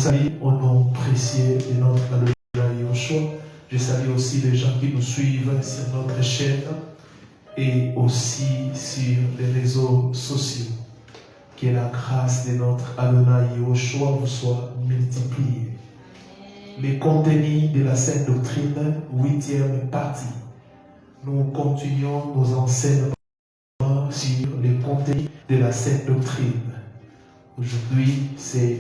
salue au nom précieux de notre Alléluia Yoshua. Je salue aussi les gens qui nous suivent sur notre chaîne et aussi sur les réseaux sociaux. Que la grâce de notre Adonai Yoshua vous soit multipliée. Les contenus de la Sainte Doctrine, 8e partie. Nous continuons nos enseignements sur les contenus de la Sainte Doctrine. Aujourd'hui, c'est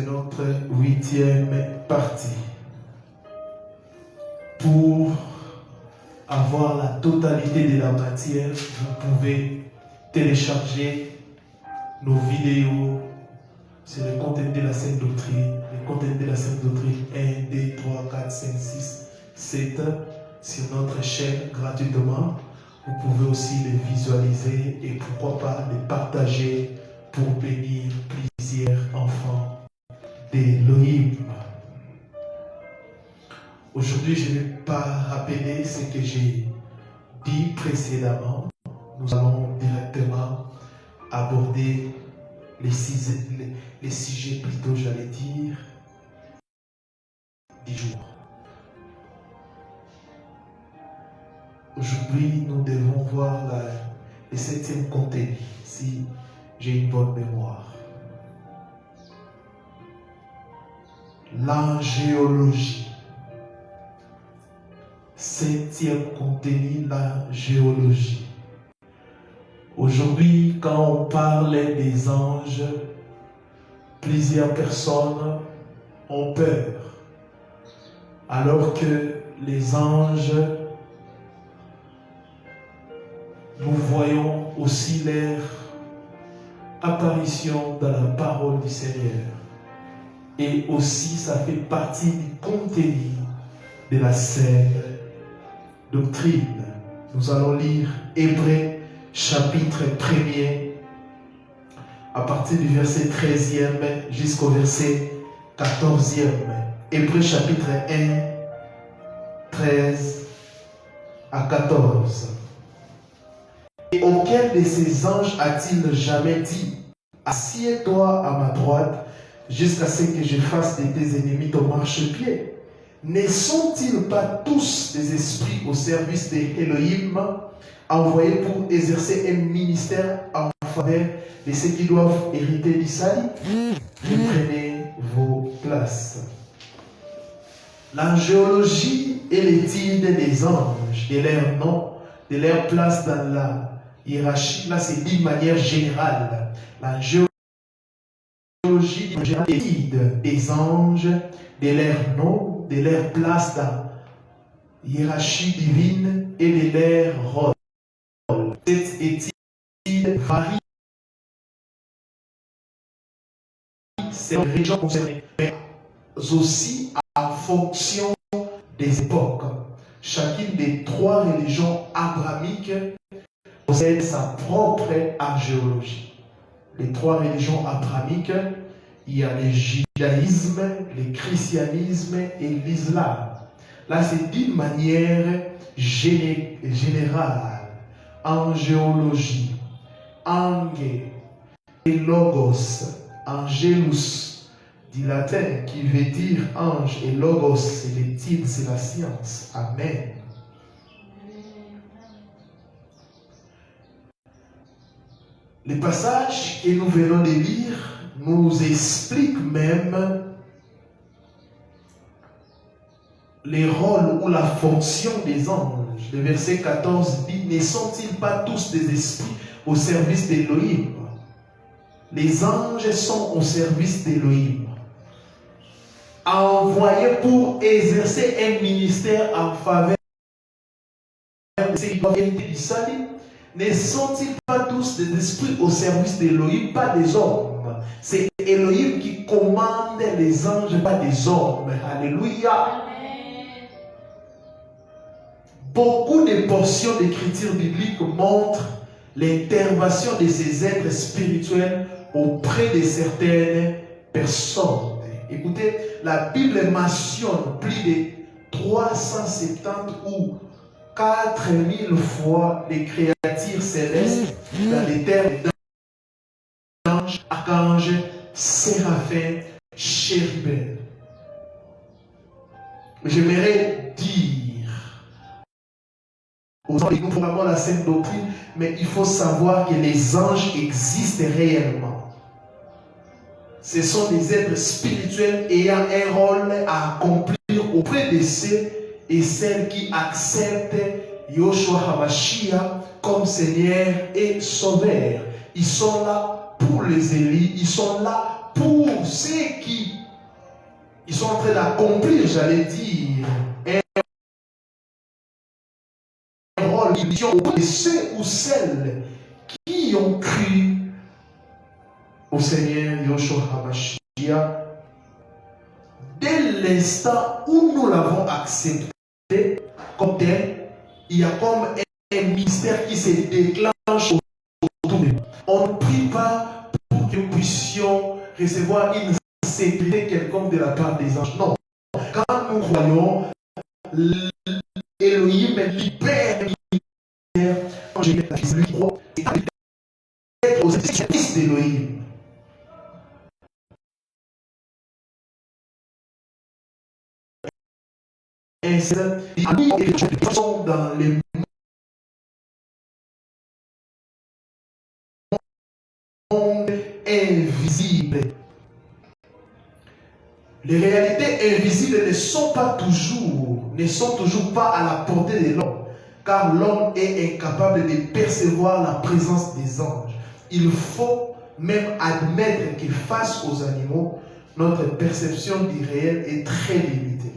notre 8e partie. Pour avoir la totalité de la matière, vous pouvez télécharger nos vidéos sur le contenu de la Sainte Doctrine, le contenu de la Sainte Doctrine 1, 2, 3, 4, 5, 6, 7 sur notre chaîne gratuitement. Vous pouvez aussi les visualiser et pourquoi pas les partager pour bénir plusieurs enfants d'Élohim. Aujourd'hui, je ne vais pas rappeler ce que j'ai dit précédemment. Nous allons directement aborder les sujets, plutôt j'allais dire, du jour. Aujourd'hui, nous devons voir le 7e contenu, si j'ai une bonne mémoire. L'angéologie. 7e contenu, la géologie. Aujourd'hui, quand on parle des anges, plusieurs personnes ont peur. Alors que les anges, nous voyons aussi leur apparition dans la parole du Seigneur. Et aussi, ça fait partie du contenu de la Sainte Doctrine. Nous allons lire Hébreux chapitre 1er à partir du verset 13e jusqu'au verset 14e. Hébreux chapitre 1, 13 à 14. Et auquel de ces anges a-t-il jamais dit: assieds-toi à ma droite jusqu'à ce que je fasse de tes ennemis ton marchepied? Ne sont-ils pas tous des esprits au service de Elohim, envoyés pour exercer un ministère en faveur de ceux qui doivent hériter du salut? Reprenez vos places. L'angéologie est l'étude des anges, de leur nom, de leur place dans la hiérarchie. Là, c'est d'une manière générale. L'angéologie est l'étude des anges, de leur nom, de leur place dans la hiérarchie divine et de leur rôle. Cette étude varie selon les régions concernées, mais aussi en fonction des époques. Chacune des 3 religions abrahamiques possède sa propre angéologie. Les 3 religions abrahamiques, il y a le judaïsme, le christianisme et l'islam. Là, c'est d'une manière générale. Angéologie, ange et logos, angelus, du latin, qui veut dire ange, et logos, c'est l'étude, c'est la science. Amen. Les passages que nous venons de lire nous expliquent même les rôles ou la fonction des anges. Le verset 14 dit: ne sont-ils pas tous des esprits au service d'Élohim? Les anges sont au service d'Élohim, envoyés pour exercer un ministère en faveur de ceux qui doivent hériter du salut. Ne sont-ils pas tous des esprits au service d'Élohim, pas des hommes? C'est Élohim qui commande les anges, pas des hommes. Alléluia. Beaucoup de portions d'écriture biblique montrent l'intervention de ces êtres spirituels auprès de certaines personnes. Écoutez, la Bible mentionne plus de 370 ou 4000 fois les créatures célestes dans les termes d'anges, archanges j'aimerais dire aux gens, nous programmons la sainte doctrine, mais il faut savoir que les anges existent réellement. Ce sont des êtres spirituels ayant un rôle à accomplir auprès de ceux et celles qui acceptent Yoshua HaMashiach comme Seigneur et Sauveur. Ils sont là pour les élus, ils sont là pour ceux qui ils sont en train d'accomplir, j'allais dire, un rôle, une mission auprès de ceux ou celles qui ont cru au Seigneur Yoshua HaMashiach. Dès l'instant où nous l'avons accepté comme tel, il y a comme un mystère qui se déclenche autour de nous. On ne prie pas pour que nous puissions recevoir une sécurité quelconque de la part des anges. Non. Quand nous croyons, Elohim libère quand je lui crois, et être au service d'Elohim. Et sont dans les mondes invisibles. Les réalités invisibles ne sont toujours pas à la portée de l'homme, car l'homme est incapable de percevoir la présence des anges. Il faut même admettre que face aux animaux, notre perception du réel est très limitée.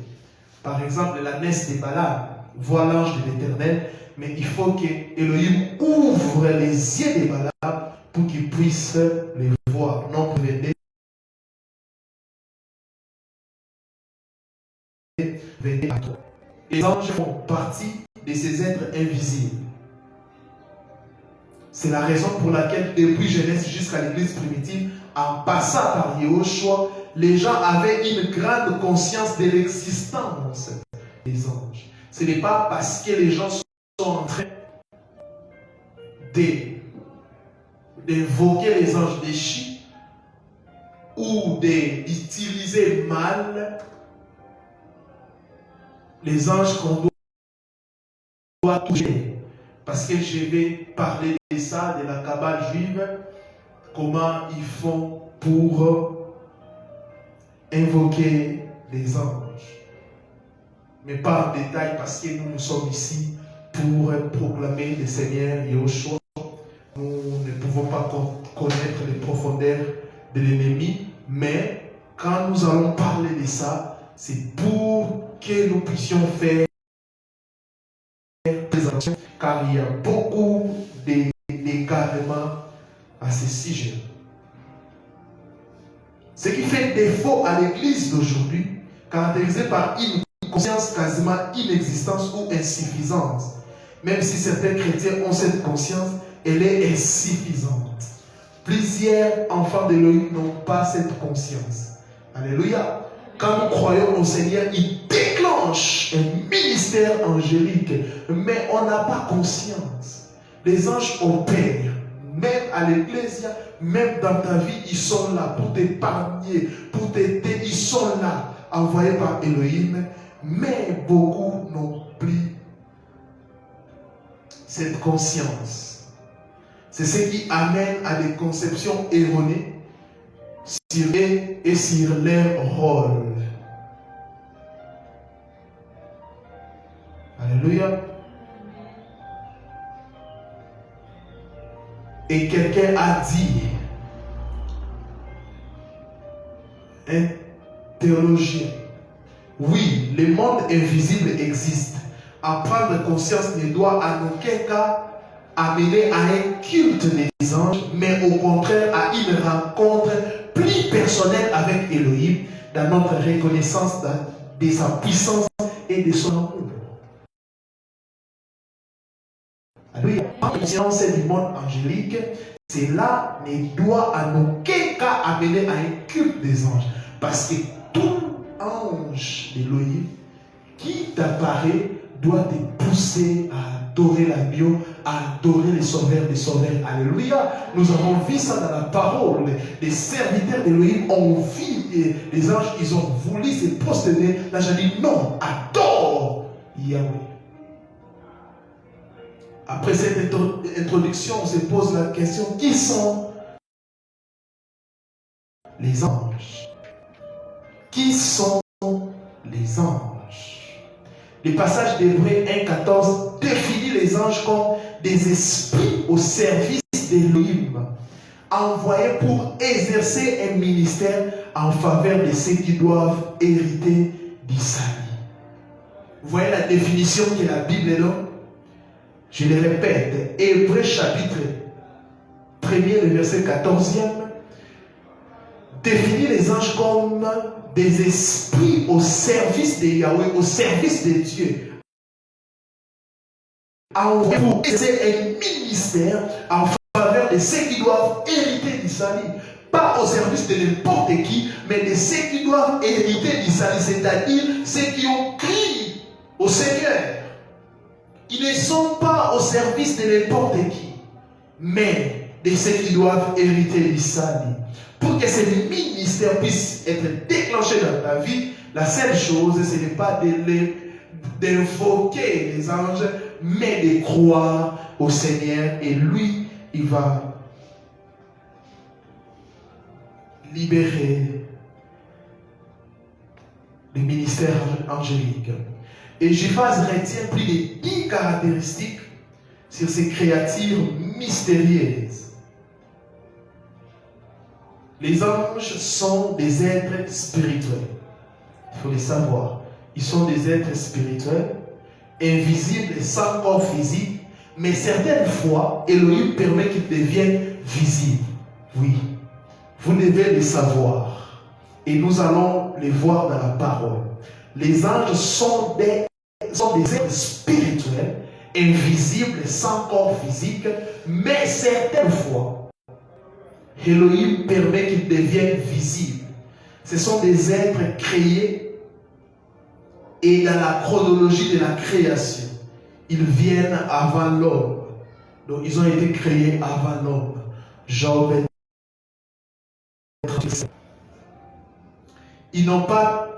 Par exemple, la Ness de Balaam voit l'ange de l'Éternel, mais il faut que Elohim ouvre les yeux de Balaam pour qu'il puisse les voir. Non, venez à toi. Les anges font partie de ces êtres invisibles. C'est la raison pour laquelle, depuis Genèse jusqu'à l'église primitive, en passant par Yehoshua, les gens avaient une grande conscience de l'existence des anges. Ce n'est pas parce que les gens sont en train d'évoquer les anges déchus ou d'utiliser mal les anges qu'on doit toucher. Parce que je vais parler de ça, de la Kabbale juive, comment ils font pour invoquer les anges. Mais pas en détail parce que nous sommes ici pour proclamer le Seigneur Yehoshua. Nous ne pouvons pas connaître les profondeurs de l'ennemi, mais quand nous allons parler de ça, c'est pour que nous puissions faire des actions, car il y a beaucoup d'égarements à ce sujet. Ce qui fait défaut à l'église d'aujourd'hui, caractérisée par une conscience quasiment inexistante ou insuffisante. Même si certains chrétiens ont cette conscience, elle est insuffisante. Plusieurs enfants d'Élohim n'ont pas cette conscience. Alléluia. Quand nous croyons au Seigneur, il déclenche un ministère angélique, mais on n'a pas conscience. Les anges opèrent, même à l'église, même dans ta vie, ils sont là pour t'épargner, pour t'aider, ils sont là, envoyés par Elohim, mais beaucoup n'ont plus cette conscience. C'est ce qui amène à des conceptions erronées sur eux et sur leur rôle. Alléluia. Et quelqu'un a dit, un théologien, oui, le monde invisible existe. À prendre conscience ne doit en aucun cas amener à un culte des anges, mais au contraire à une rencontre plus personnelle avec Elohim dans notre reconnaissance de sa puissance et de son amour. Alléluia. En conscience du monde angélique, cela ne doit en aucun cas amener à un culte des anges. Parce que tout ange d'Elohim qui t'apparaît doit te pousser à adorer l'agneau adorer les sauveurs des sauveurs. Alléluia. Nous avons vu ça dans la parole. Les serviteurs d'Élohim ont vu les anges, ils ont voulu se prosterner. Là, j'ai dit non, adore Yahweh. Après cette introduction, on se pose la question, qui sont les anges? Qui sont les anges? Le passage d'Hébreux 1,14 définit les anges comme des esprits au service d'Élohim, envoyés pour exercer un ministère en faveur de ceux qui doivent hériter du salut. Vous voyez la définition que la Bible donne? Je le répète, Hébreux chapitre 1er, le verset 14e, définit les anges comme des esprits au service de Yahweh, au service de Dieu, envoyés pour exercer un ministère en faveur de ceux qui doivent hériter du salut. Pas au service de n'importe qui, mais de ceux qui doivent hériter du salut, c'est-à-dire ceux qui ont crié au Seigneur. Ils ne sont pas au service de n'importe qui, mais de ceux qui doivent hériter du salut. Pour que ce ministère puisse être déclenché dans ta vie, la seule chose, ce n'est pas d'invoquer les anges, mais de croire au Seigneur. Et lui, il va libérer le ministère angélique. Et Jéphas retient plus de 10 caractéristiques sur ces créatures mystérieuses. Les anges sont des êtres spirituels. Il faut le savoir. Ils sont des êtres spirituels, invisibles sans corps physique, mais certaines fois, Elohim permet qu'ils deviennent visibles. Oui, vous devez le savoir. Et nous allons les voir dans la parole. Les anges sont des êtres spirituels, invisibles sans corps physique, mais certaines fois, Elohim permet qu'ils deviennent visibles. Ce sont des êtres créés et dans la chronologie de la création, ils viennent avant l'homme. Donc ils ont été créés avant l'homme. Job. Ils n'ont pas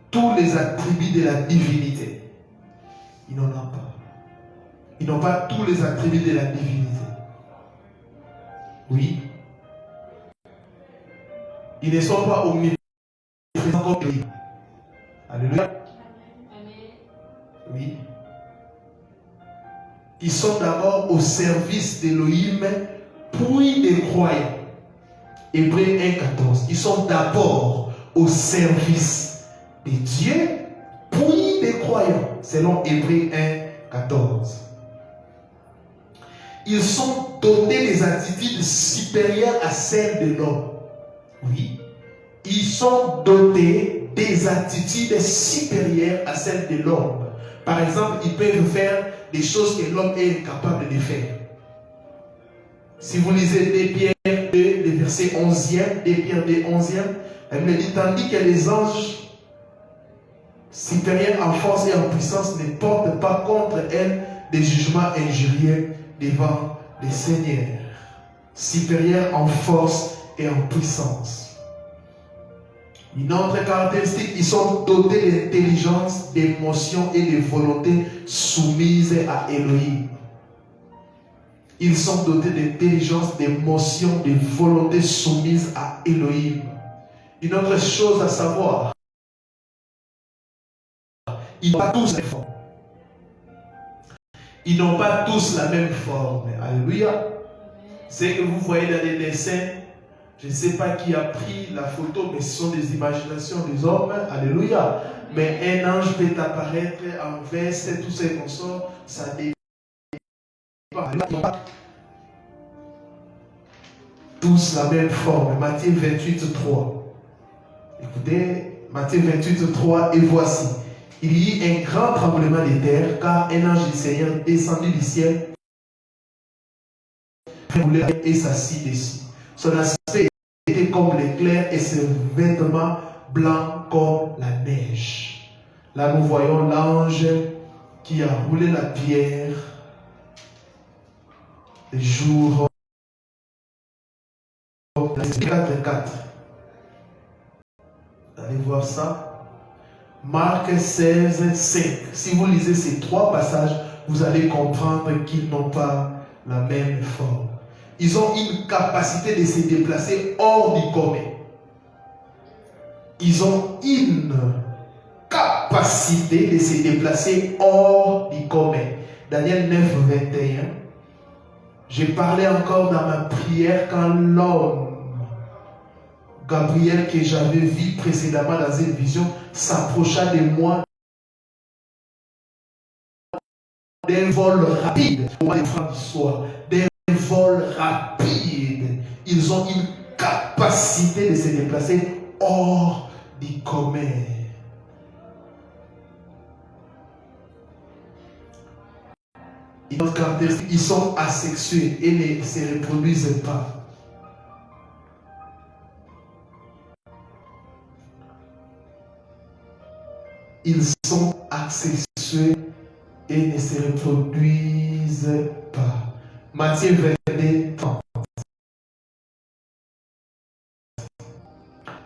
tous les attributs de la divinité. Ils n'en ont pas. Ils n'ont pas tous les attributs de la divinité. Oui. Ils ne sont pas omniprésents comme lui. Alléluia. Oui. Ils sont d'abord au service d'Élohim, puis des croyants. Hébreux 1,14. Ils sont d'abord au service de Dieu, puis des croyants, selon Hébreux 1,14. Ils sont dotés des attitudes supérieures à celles de l'homme. Oui, ils sont dotés des attitudes supérieures à celles de l'homme. Par exemple, ils peuvent faire des choses que l'homme est incapable de faire. Si vous lisez 2 Pierre 2, le verset 11e, 2 Pierre 2, 11e, elle me dit, tandis que les anges supérieurs en force et en puissance ne portent pas contre elle des jugements injurieux devant le Seigneur. Supérieurs en force et en puissance. Une autre caractéristique, ils sont dotés d'intelligence, d'émotion et de volonté soumises à Elohim. Ils sont dotés d'intelligence, d'émotion, de volonté soumise à Elohim. Une autre chose à savoir, ils n'ont pas tous la même forme. Ils n'ont pas tous la même forme. Alléluia. C'est que vous voyez dans les dessins, je ne sais pas qui a pris la photo, mais ce sont des imaginations des hommes. Alléluia. Mais un ange peut apparaître en veste, tous ces consorts, ça dépend. Tous la même forme. Matthieu 28, 3. Écoutez, Matthieu 28, 3, et voici. Il y eut un grand tremblement de terre, car un ange du Seigneur descendit du ciel et s'assit dessus. Son aspect était comme l'éclair et ses vêtements blancs comme la neige. Là, nous voyons l'ange qui a roulé la pierre les jours 4. Allez voir ça. Marc 16, 5. Si vous lisez ces 3 passages, vous allez comprendre qu'ils n'ont pas la même forme. Ils ont une capacité de se déplacer hors du commun. Ils ont une capacité de se déplacer hors du commun. Daniel 9, 21. J'ai parlé encore dans ma prière quand l'homme Gabriel que j'avais vu précédemment dans une vision s'approcha de moi d'un vol rapide. D'un vol rapide. Ils ont une capacité de se déplacer hors du commun. Une autre caractéristique, ils sont asexués et ne se reproduisent pas. Ils sont asexués et ne se reproduisent pas. Matthieu 22, 30.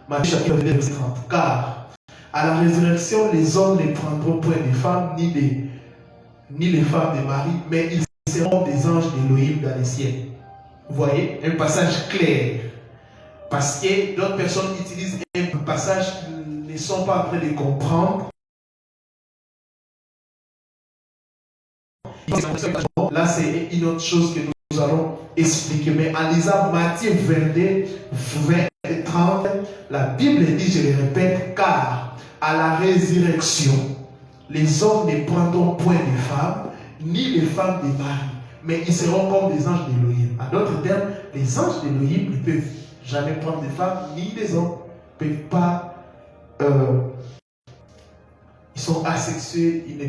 Matthieu chapitre 22, verset 30. Car à la résurrection, les hommes ne prendront point des femmes ni les femmes de Marie, mais ils seront des anges d'Élohim dans les cieux. Vous voyez, un passage clair. Parce que d'autres personnes utilisent un passage qu'ils ne sont pas en train de comprendre. Là, c'est une autre chose que nous allons expliquer. Mais en lisant Matthieu 22, 20 et 30, la Bible dit, je le répète, car à la résurrection, les hommes ne prendront point de femmes, ni les femmes de Marie, mais ils seront comme des anges d'Élohim. En d'autres termes, les anges d'Élohim ne peuvent jamais prendre des femmes, ni des hommes. Ils ne peuvent pas. Ils sont asexués, ils ne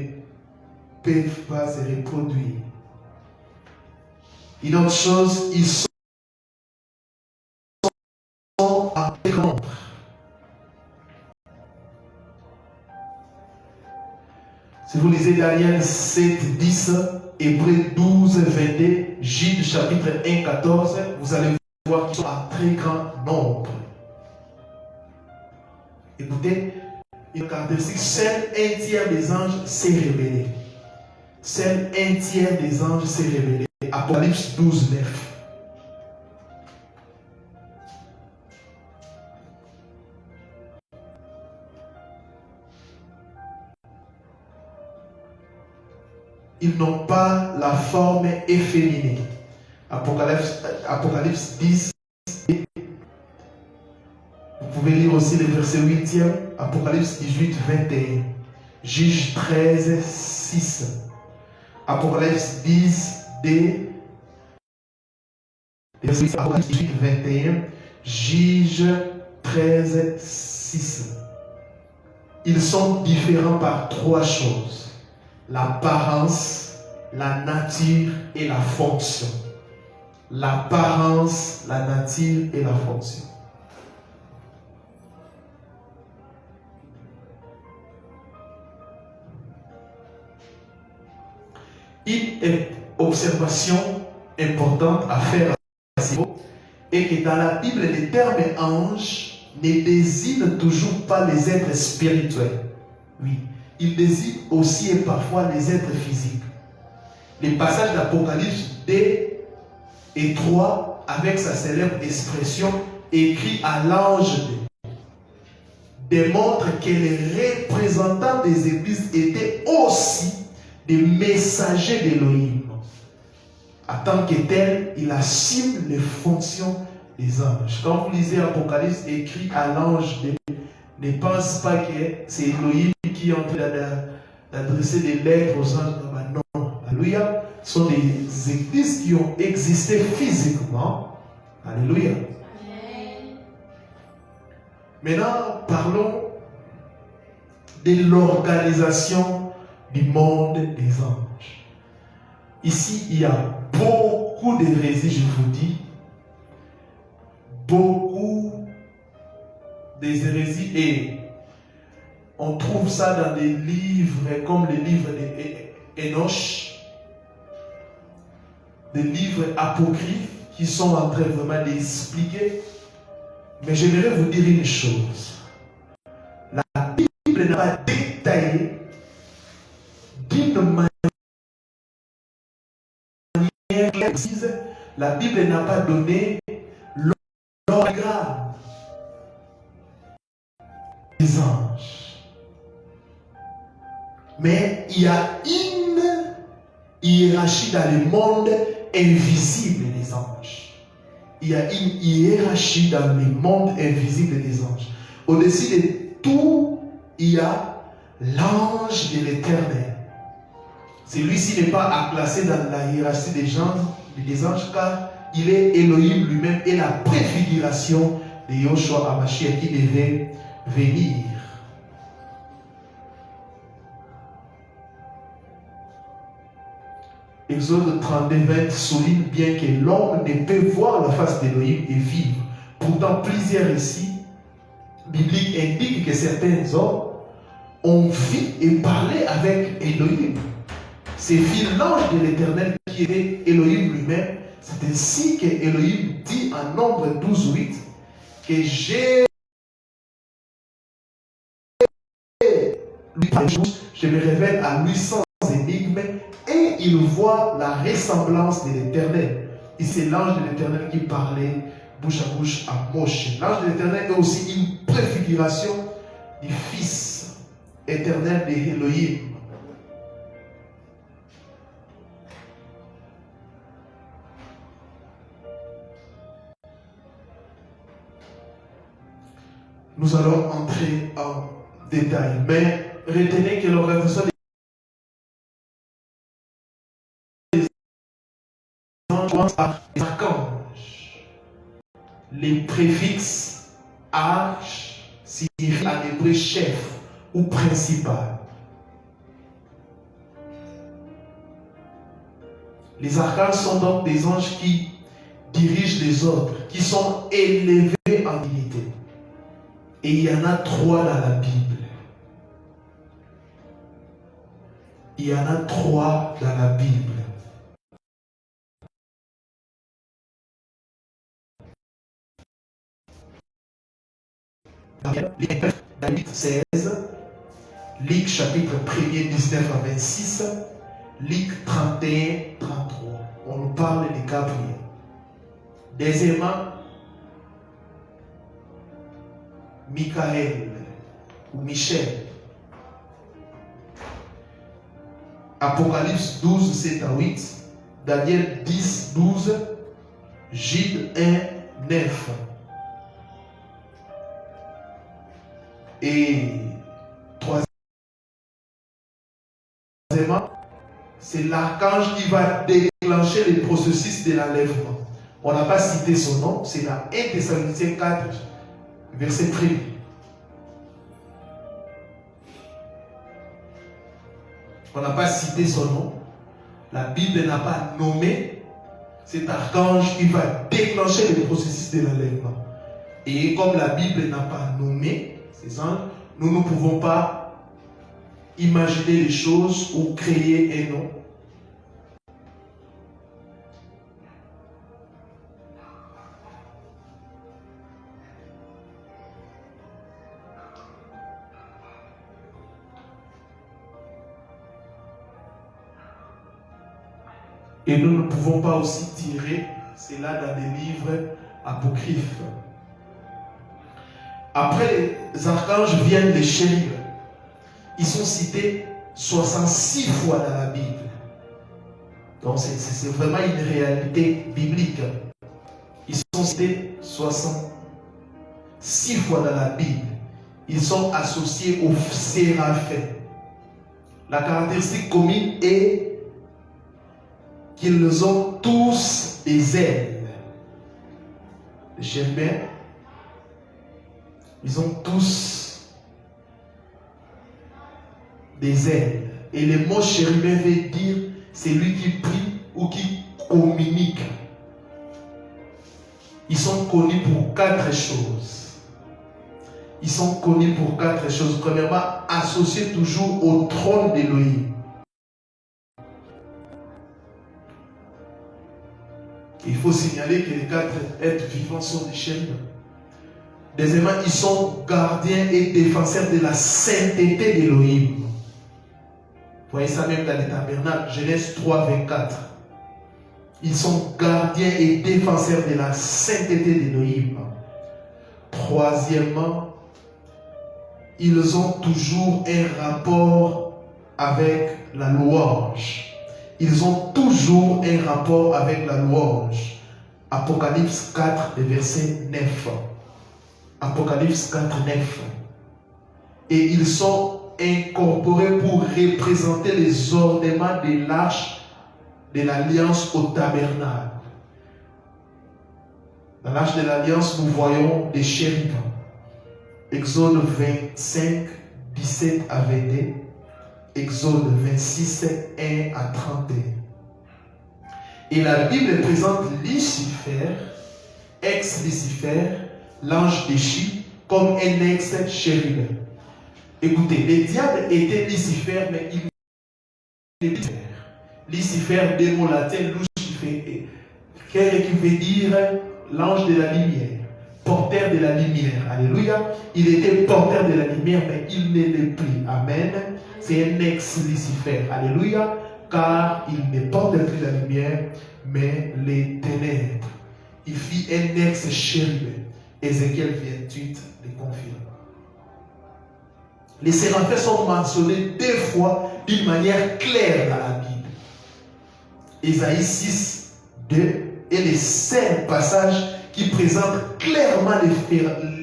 peuvent pas se reproduire. Une autre chose, ils sont en nombre. Si vous lisez Daniel 7, 10, Hébreux 12, 22, Jude chapitre 1, 14, vous allez voir qu'ils sont en très grand nombre. Écoutez, une caractéristique, seul un tiers des anges s'est révélé. Seul un tiers des anges s'est révélé. Apocalypse 12, 9. Ils n'ont pas la forme efféminée. Apocalypse 10. Vous pouvez lire aussi le verset 8e. Apocalypse 18, 21. Juge 13, 6. Apocalypse 10, D. Apocalypse 18, 21. Juge 13, 6. Ils sont différents par 3 choses. L'apparence, la nature et la fonction. L'apparence, la nature et la fonction. Une observation importante à faire à ce niveau est que dans la Bible, le terme ange ne désigne toujours pas les êtres spirituels. Oui. Il désigne aussi et parfois les êtres physiques. Les passages d'Apocalypse 2 et 3, avec sa célèbre expression écrit à l'ange démontrent que les représentants des églises étaient aussi des messagers d'Élohim. En tant que tel, il assume les fonctions des anges. Quand vous lisez Apocalypse écrit à l'ange, ne pense pas que c'est Élohim qui est en train d'adresser des lettres aux anges. Non, alléluia. Ce sont des églises qui ont existé physiquement. Alléluia. Maintenant, parlons de l'organisation du monde des anges. Ici, il y a beaucoup d'hérésies, je vous dis. Beaucoup des hérésies. Et on trouve ça dans des livres comme le livre d'Enoch. des livres apocryphes qui sont en train vraiment d'expliquer. Mais j'aimerais vous dire une chose. La Bible n'a pas détaillé d'une manière précise. La Bible n'a pas donné l'orgamme des anges. Mais il y a une hiérarchie dans le monde invisible des anges. Il y a une hiérarchie dans le monde invisible des anges. Au-dessus de tout, il y a l'ange de l'Éternel. Celui-ci n'est pas à classer dans la hiérarchie des anges, car il est Elohim lui-même et la préfiguration de Yoshua Hamashiach qui devait venir. Exode 32:20 souligne bien que l'homme ne peut voir la face d'Elohim et vivre. Pourtant, plusieurs récits bibliques indiquent que certains hommes ont vu et parlé avec Elohim. C'est l'ange de l'Éternel qui était Elohim lui-même. C'est ainsi que Elohim dit en Nombre 12:8 que je me révèle à lui sans énigme et il voit la ressemblance de l'Éternel. Et c'est l'ange de l'Éternel qui parlait bouche à bouche à Moshe. L'ange de l'Éternel est aussi une préfiguration du Fils éternel de Elohim. Nous allons entrer en détail, mais retenez que l'organisation des anges commence par les archanges. Les préfixes arche signifient en hébreu chef ou principal. Les archanges sont donc des anges qui dirigent les autres, qui sont élevés en dignité. Et il y en a 3 dans la Bible. Il y en a 3 dans la Bible. David 16, Luc chapitre 1er 19 à 26, Luc 31, 33. On nous parle de Gabriel. Deuxièmement, Michael ou Michel. Apocalypse 12, 7 à 8. Daniel 10, 12. Jude 1, 9. Et troisièmement, c'est l'archange qui va déclencher le processus de l'enlèvement. On n'a pas cité son nom, c'est dans 1 Thessaloniciens 4, verset 1. On n'a pas cité son nom. La Bible n'a pas nommé cet archange qui va déclencher le processus de l'enlèvement. Et comme la Bible n'a pas nommé ces anges, nous ne pouvons pas imaginer les choses ou créer un nom. Et nous ne pouvons pas aussi tirer cela dans des livres apocryphes. Après les archanges viennent les chérubins. Ils sont cités 66 fois dans la Bible. Donc c'est vraiment une réalité biblique. Ils sont cités 66 fois dans la Bible. Ils sont associés aux séraphins. La caractéristique commune est qu'ils ont tous des ailes. Les chérubins, ils ont tous des ailes. Et le mot chérubin veut dire celui qui prie ou qui communique. Ils sont connus pour 4 choses. Ils sont connus pour 4 choses. Premièrement, associés toujours au trône d'Élohim. Il faut signaler que les 4 êtres vivants sont des chérubins. Deuxièmement, ils sont gardiens et défenseurs de la sainteté d'Élohim. Vous voyez ça même dans les tabernacles, Genèse 3, 24. Ils sont gardiens et défenseurs de la sainteté d'Élohim. Troisièmement, ils ont toujours un rapport avec la louange. Ils ont toujours un rapport avec la louange. Apocalypse 4, verset 9. Apocalypse 4, 9. Et ils sont incorporés pour représenter les ornements de l'arche de l'alliance au tabernacle. Dans l'arche de l'alliance, nous voyons des chérubins. Exode 25, 17 à 22. Exode 26, 1 à 31. Et la Bible présente Lucifer, ex-Lucifer, l'ange déchu, comme un ex-chérubin. Écoutez, le diable était Lucifer, mais il était Lucifer. Lucifer, des mots latins, Lucifer, qui veut dire l'ange de la lumière, porteur de la lumière. Alléluia. Il était porteur de la lumière, mais il ne l'est plus. Amen. C'est un ex-Lucifer. Alléluia. Car il ne porte plus la lumière, mais les ténèbres. Il fit un ex-chérubin. Ézéchiel 28 le confirme. Les séraphins sont mentionnés 2 fois d'une manière claire dans la Bible. Ésaïe 6, 2 est le seul passage qui présente clairement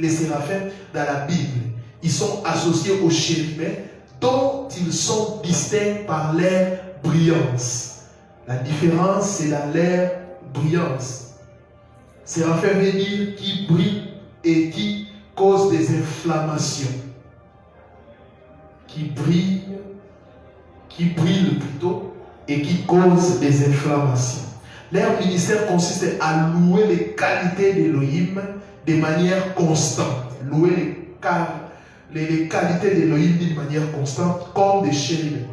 les séraphins dans la Bible. Ils sont associés aux chérubins dont ils sont distincts par leur brillance. La différence, c'est dans leur brillance. Séraphin veut dire qui brille et qui cause des inflammations. Qui brille plutôt, et qui cause des inflammations. Leur ministère consiste à louer les qualités d'Élohim de manière constante. Louer les qualités d'Élohim d'une manière constante comme des chérubins.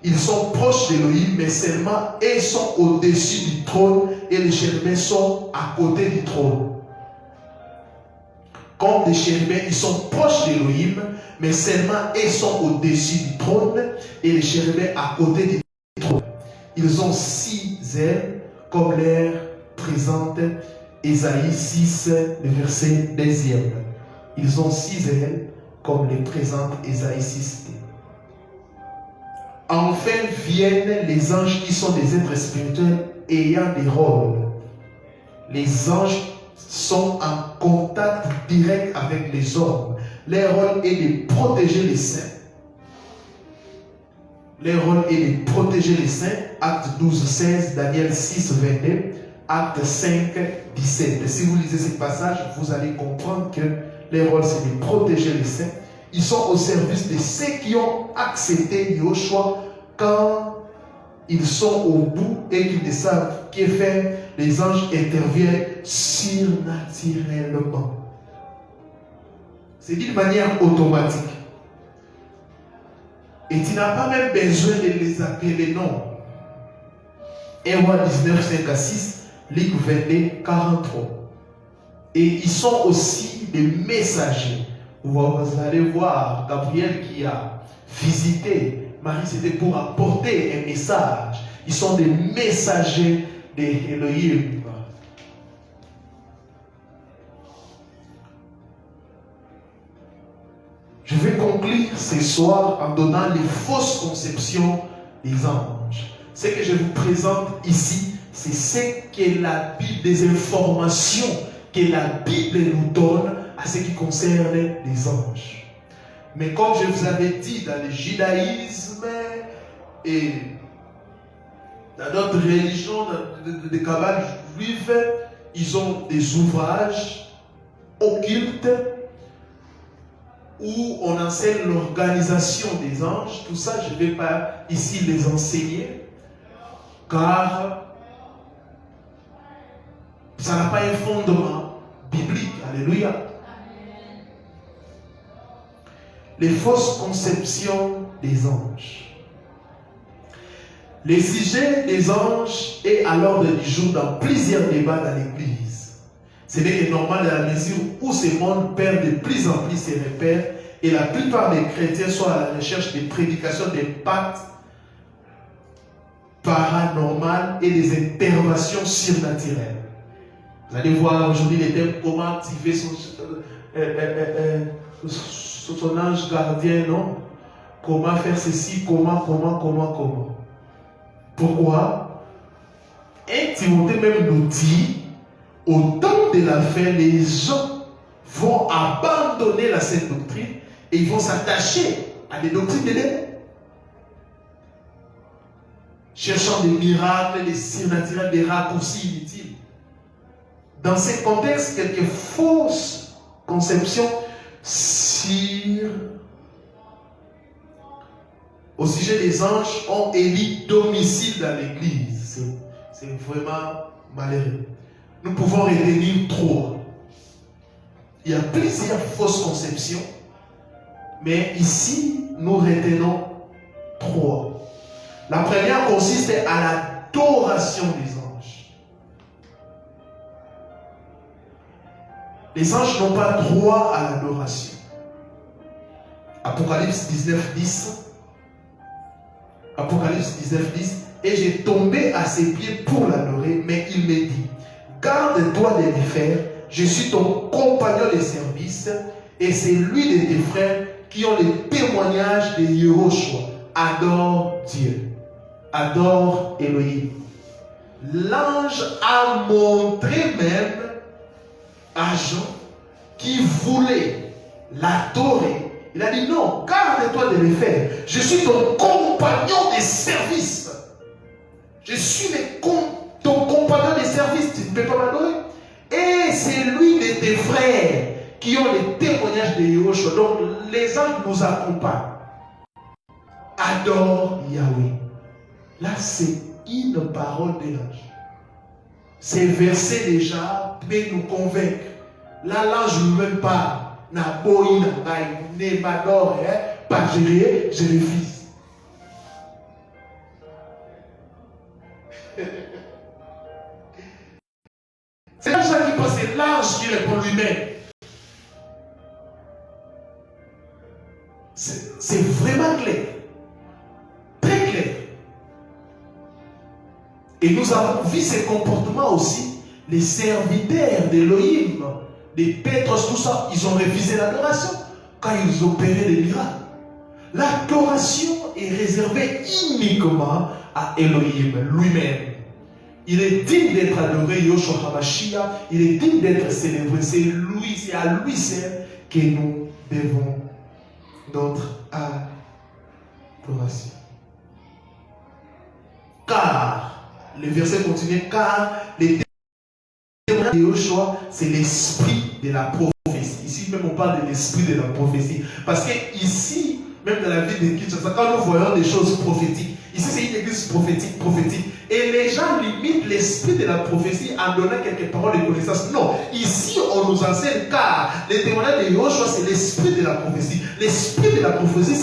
Ils sont proches d'Élohim, mais seulement ils sont au-dessus du trône et les chérubins sont à côté du trône. Comme des chérubins, ils sont proches d'Élohim, mais seulement ils sont au-dessus du trône et les chérubins à côté du trône. Ils ont 6 ailes, comme l'air présente Ésaïe 6, le verset 2. Ils ont 6 ailes, comme les présente Ésaïe 6. Enfin viennent les anges qui sont des êtres spirituels ayant des rôles. Les anges sont en contact direct avec les hommes. Leur rôle est de protéger les saints. Leur rôle est de protéger les saints. Acte 12, 16, Daniel 6, 22, Acte 5, 17. Si vous lisez ce passage, vous allez comprendre que leur rôle c'est de protéger les saints. Ils sont au service de ceux qui ont accepté Yoshua quand ils sont au bout et qu'ils ne savent que faire. Les anges interviennent surnaturellement. C'est d'une manière automatique. Et tu n'as pas même besoin de les appeler non. 1 Roi 19, 5 à 6, Luc 22, 43. Et ils sont aussi des messagers. Vous allez voir Gabriel qui a visité Marie, c'était pour apporter un message. Ils sont des messagers d'Élohim. Je vais conclure ce soir en donnant les fausses conceptions des anges. Ce que je vous présente ici, c'est ce que la Bible, des informations que la Bible nous donne à ce qui concerne les anges. Mais comme je vous avais dit, dans le judaïsme et dans d'autres religions, de Kabbale juive, ils ont des ouvrages occultes où on enseigne l'organisation des anges. Tout ça, je ne vais pas ici les enseigner, car ça n'a pas un fondement biblique. Alléluia. Les fausses conceptions des anges. Le sujet des anges est à l'ordre du jour dans plusieurs débats dans l'Église. Ce n'est que normal dans la mesure où ce monde perd de plus en plus ses repères et la plupart des chrétiens sont à la recherche des prédications d'impact paranormal et des interventions surnaturelles. Vous allez voir aujourd'hui les thèmes comment activer son ange gardien, non? Comment faire ceci, comment. Pourquoi? 1 Timothée même nous dit, au temps de la fin, les gens vont abandonner la sainte doctrine et ils vont s'attacher à des doctrines de l'ennemi. Cherchant des miracles, des surnaturels, des raccourcis inutiles. Dans ces contextes, quelques fausses conceptions au sujet des anges ont élu domicile dans l'Église. C'est vraiment malheureux. Nous pouvons retenir 3. Il y a plusieurs fausses conceptions, mais ici, nous retenons 3. La première consiste à l'adoration des anges. Les anges n'ont pas droit à l'adoration. Apocalypse 19:10. Apocalypse 19:10. Et j'ai tombé à ses pieds pour l'adorer, mais il me dit, garde-toi de les faire, je suis ton compagnon de service, et c'est lui de tes frères qui ont le témoignage de Yehoshua. Adore Dieu. Adore Elohim. L'ange a montré même à Jean qui voulait l'adorer. Il a dit non, garde-toi de les faire. Je suis ton compagnon de service. Je suis ton compagnon de service. Tu ne peux pas m'adorer. Et c'est lui de tes frères qui ont les témoignages de Yehoshua. Donc les anges nous accompagnent. Adore Yahweh. Là, c'est une parole de l'ange. Ces versets déjà peut nous convaincre. Là, l'ange ne même pas. Na boï, na baï, ne m'adore, pas je refuse. C'est l'ange qui passe, c'est l'ange qui répond lui-même. C'est vraiment clair. Très clair. Et nous avons vu ces comportements aussi, les serviteurs d'Elohim, des Pétros, tout ça, ils ont refusé l'adoration quand ils opéraient les miracles. L'adoration est réservée uniquement à Elohim lui-même. Il est digne d'être adoré, Yoshua HaMashiach, il est digne d'être célébré. C'est lui, c'est à lui seul que nous devons notre adoration. Car, le verset continue, car les témoignages de Yoshua, c'est l'esprit de la prophétie. Ici même on parle de l'esprit de la prophétie. Parce que ici, même dans la vie de Kinshasa, quand nous voyons des choses prophétiques, ici c'est une église prophétique. Et les gens limitent l'esprit de la prophétie en donnant quelques paroles de connaissance. Non, ici on nous enseigne car les témoignages de Yoshua c'est l'esprit de la prophétie. L'esprit de la prophétie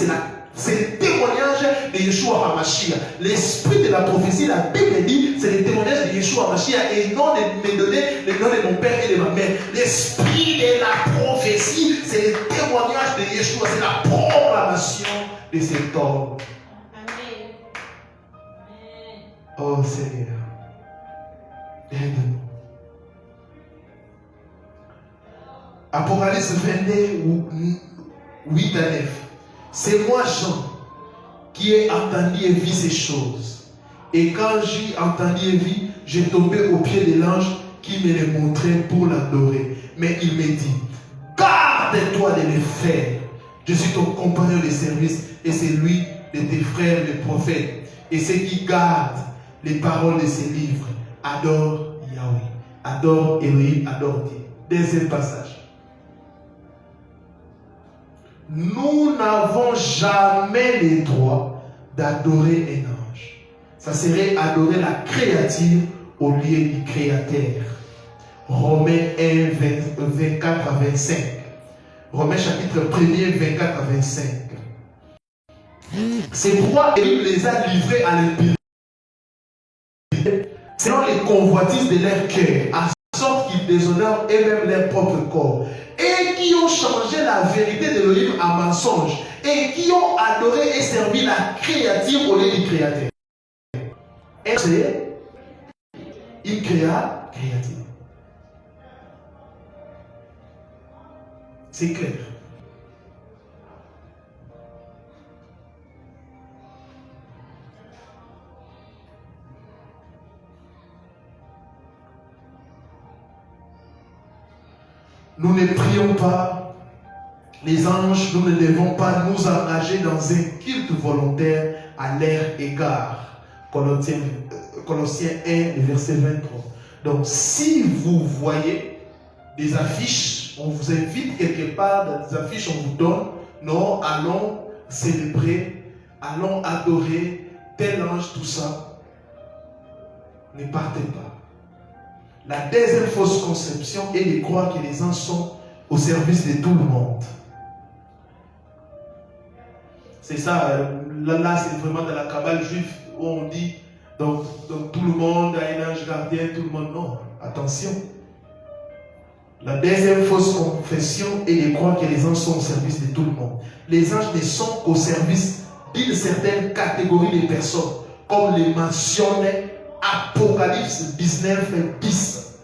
c'est le témoignage de Yeshua HaMashiach. L'esprit de la prophétie, la Bible dit, c'est le témoignage de Yeshua HaMashiach et non de me donner le nom de mon père et de ma mère. L'esprit de la prophétie, c'est le témoignage de Yeshua, c'est la proclamation de cet homme. Amen. Oh Seigneur, aide-nous. Apocalypse 22, 8 à 9. C'est moi, Jean, qui ai entendu et vu ces choses. Et quand j'ai entendu et vu, j'ai tombé aux pieds de l'ange qui me les montrait pour l'adorer. Mais il me dit, garde-toi de les faire. Je suis ton compagnon de service et c'est lui de tes frères les prophètes. Et ceux qui gardent les paroles de ces livres, adore Yahweh, adore Elohim, adore Dieu. Deuxième passage. Nous n'avons jamais le droit d'adorer un ange. Ça serait adorer la créature au lieu du créateur. Romains 1, 24 à 25. Romains chapitre 1er, 24 à 25. C'est pourquoi il les a livrés à l'impie. convoitises de leur cœur, à sorte qu'ils déshonorent eux-mêmes leur propre corps, et qui ont changé la vérité d'Élohim en mensonge, et qui ont adoré et servi la créature au lieu du Créateur. Et c'est une créature. C'est clair. Nous ne prions pas les anges, nous ne devons pas nous engager dans un culte volontaire à leur égard. Colossiens 1, verset 23. Donc, si vous voyez des affiches, on vous invite quelque part, dans des affiches, on vous donne, non, allons célébrer, allons adorer tel ange, tout ça, ne partez pas. La deuxième fausse conception est de croire que les anges sont au service de tout le monde. C'est ça, là c'est vraiment dans la cabale juive où on dit donc tout le monde a un ange gardien, tout le monde. Non, attention. La deuxième fausse confession est de croire que les anges sont au service de tout le monde. Les anges ne sont qu'au service d'une certaine catégorie de personnes, comme les mentionnait Apocalypse 19, 10.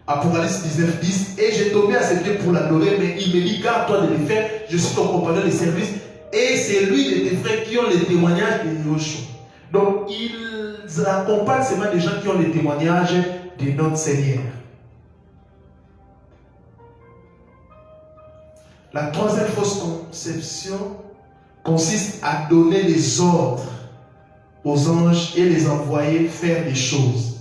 Apocalypse 19, 10. Et j'ai tombé à ses pieds pour l'adorer, mais il me dit, garde-toi de le faire, je suis ton compagnon de service. Et c'est lui et tes frères qui ont les témoignages de Yoshua. Donc, ils accompagnent seulement des gens qui ont les témoignages de notre Seigneur. La troisième fausse conception consiste à donner des ordres aux anges et les envoyer faire des choses.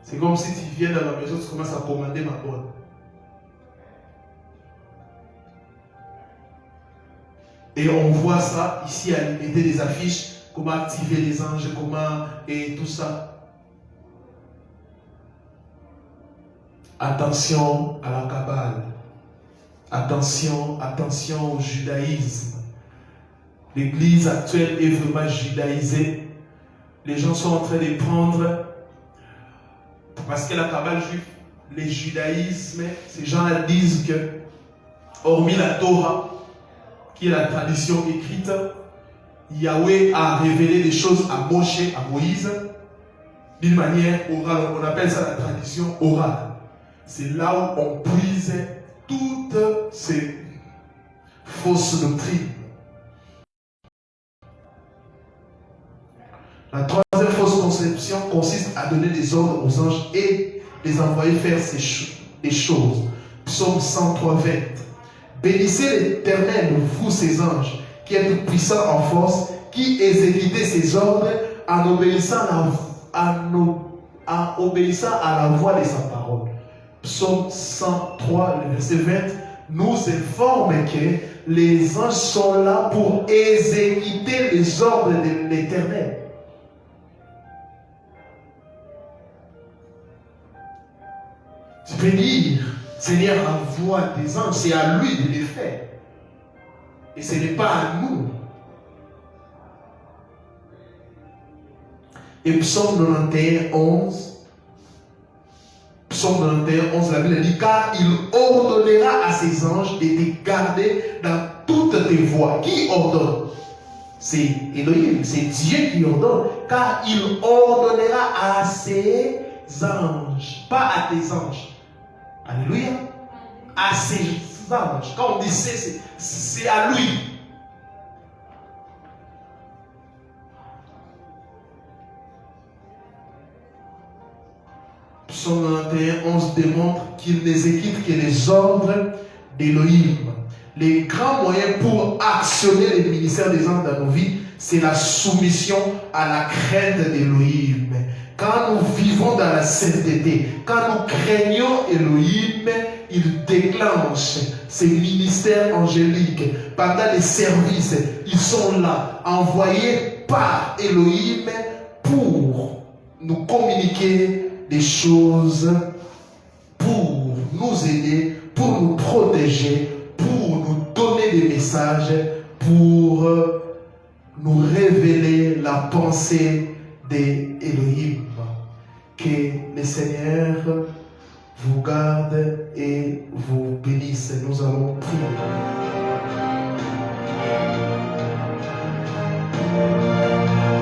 C'est comme si tu viens dans la maison, tu commences à commander ma bonne. Et on voit ça ici à l'unité des affiches, comment activer les anges, comment et tout ça. Attention à la Kabbale. Attention au judaïsme. L'église actuelle est vraiment judaïsée. Les gens sont en train de prendre, parce que la Kabbale juive, les judaïsmes, ces gens-là disent que, hormis la Torah, qui est la tradition écrite, Yahweh a révélé des choses à Moshe, à Moïse, d'une manière orale. On appelle ça la tradition orale. C'est là où on puise toutes ces fausses doctrines. La troisième fausse conception consiste à donner des ordres aux anges et les envoyer faire des choses. Psaume 103, 20. Bénissez l'Éternel, vous ses anges, qui êtes puissants en force, qui exécutez ses ordres en obéissant à la voix de sa parole. Psaume 103, le verset 20, nous informe que les anges sont là pour exécuter les ordres de l'Éternel. Tu peux dire, Seigneur envoie des anges, c'est à lui de les faire. Et ce n'est pas à nous. Et Psaume 91, 11. Psaume 91, 11, la Bible dit, car il ordonnera à ses anges de te garder dans toutes tes voies. Qui ordonne? C'est Elohim, c'est Dieu qui ordonne. Car il ordonnera à ses anges, pas à tes anges. Alléluia. À ses anges. Quand on dit c'est à lui. Psaume 91, 11 démontre qu'il n'exécute que les ordres d'Élohim. Les grands moyens pour actionner le ministère des anges dans nos vies, c'est la soumission à la crainte d'Élohim. Quand nous vivons dans la sainteté, quand nous craignons Elohim, il déclenche ces ministères angéliques. Pendant les services, ils sont là, envoyés par Elohim pour nous communiquer des choses, pour nous aider, pour nous protéger, pour nous donner des messages, pour nous révéler la pensée d'Élohim. Que le Seigneur vous garde et vous bénisse. Nous allons prier.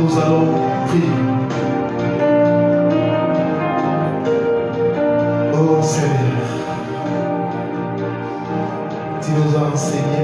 Nous allons prier. Oh Seigneur, tu nous as enseigné